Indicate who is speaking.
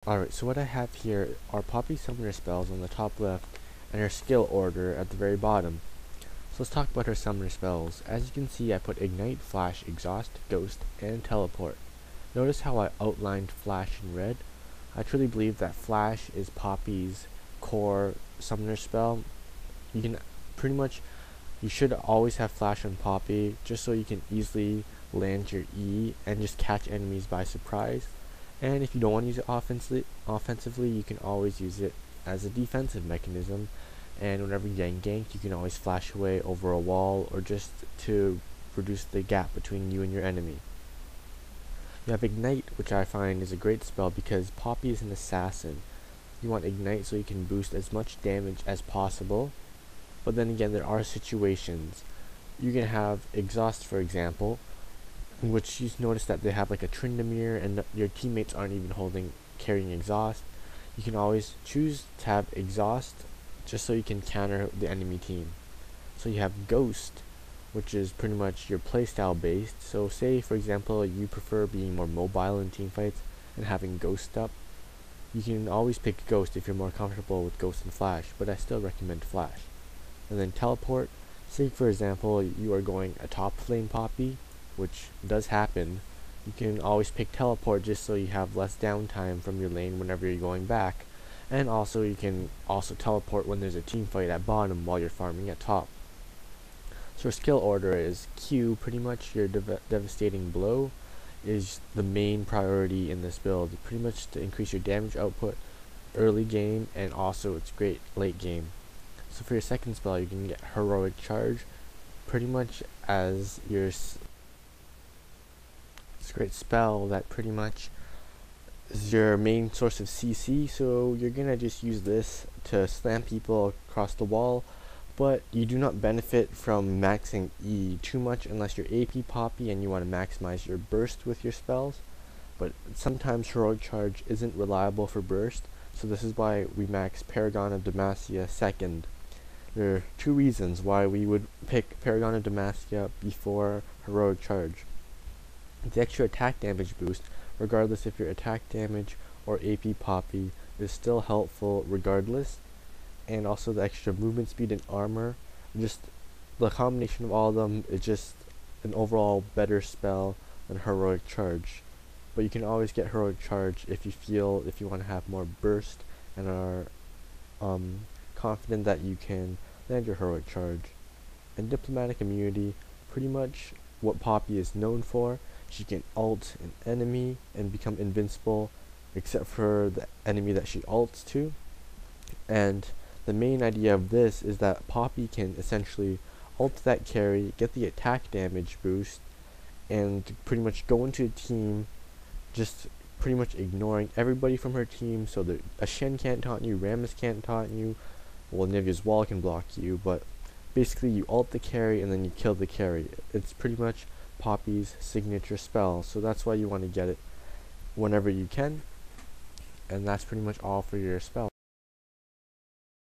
Speaker 1: Alright, so what I have here are Poppy Summoner spells on the top left and her skill order at the very bottom. So let's talk about her Summoner spells. As you can see, I put Ignite, Flash, Exhaust, Ghost, and Teleport. Notice how I outlined Flash in red? I truly believe that Flash is Poppy's core Summoner spell. You can pretty much, you should always have Flash on Poppy just so you can easily land your E and just catch enemies by surprise. And if you don't want to use it offensively, you can always use it as a defensive mechanism. And whenever you're getting ganked, you can always flash away over a wall or just to reduce the gap between you and your enemy. You have Ignite, which I find is a great spell because Poppy is an assassin. You want Ignite so you can boost as much damage as possible. But then again, there are situations. You can have Exhaust, for example, in which you notice that they have like a Tryndamere and your teammates aren't even carrying Exhaust. You can always choose to have Exhaust just so you can counter the enemy team. So you have Ghost, which is pretty much your playstyle based. So say for example you prefer being more mobile in team fights and having Ghost up, you can always pick Ghost if you're more comfortable with Ghost and Flash, but I still recommend Flash. And then Teleport, say for example you are going a top lane Poppy, which does happen, you can always pick Teleport just so you have less downtime from your lane whenever you're going back. And also you can also teleport when there's a team fight at bottom while you're farming at top. So your skill order is Q, pretty much your devastating blow is the main priority in this build, pretty much to increase your damage output early game, and also it's great late game. So for your second spell you can get Heroic Charge, pretty much as your it's a great spell that pretty much is your main source of CC, so you're gonna just use this to slam people across the wall, but you do not benefit from maxing E too much unless you're AP Poppy and you want to maximize your burst with your spells. But sometimes Heroic Charge isn't reliable for burst, so this is why we max Paragon of Demacia second. There are two reasons why we would pick Paragon of Demacia before Heroic Charge. The extra attack damage boost, regardless if your attack damage or AP Poppy, is still helpful regardless, and also the extra movement speed and armor, just the combination of all of them is just an overall better spell than Heroic Charge. But you can always get Heroic Charge if you want to have more burst and are confident that you can land your Heroic Charge. And Diplomatic Immunity, pretty much what Poppy is known for. She can ult an enemy and become invincible except for the enemy that she ults to. And the main idea of this is that Poppy can essentially ult that carry, get the attack damage boost, and pretty much go into a team just pretty much ignoring everybody from her team, so that a Shen can't taunt you, Rammus can't taunt you, well, Nivea's wall can block you, but basically you ult the carry and then you kill the carry. It's pretty much Poppy's signature spell, so that's why you want to get it whenever you can. And that's pretty much all for your spell.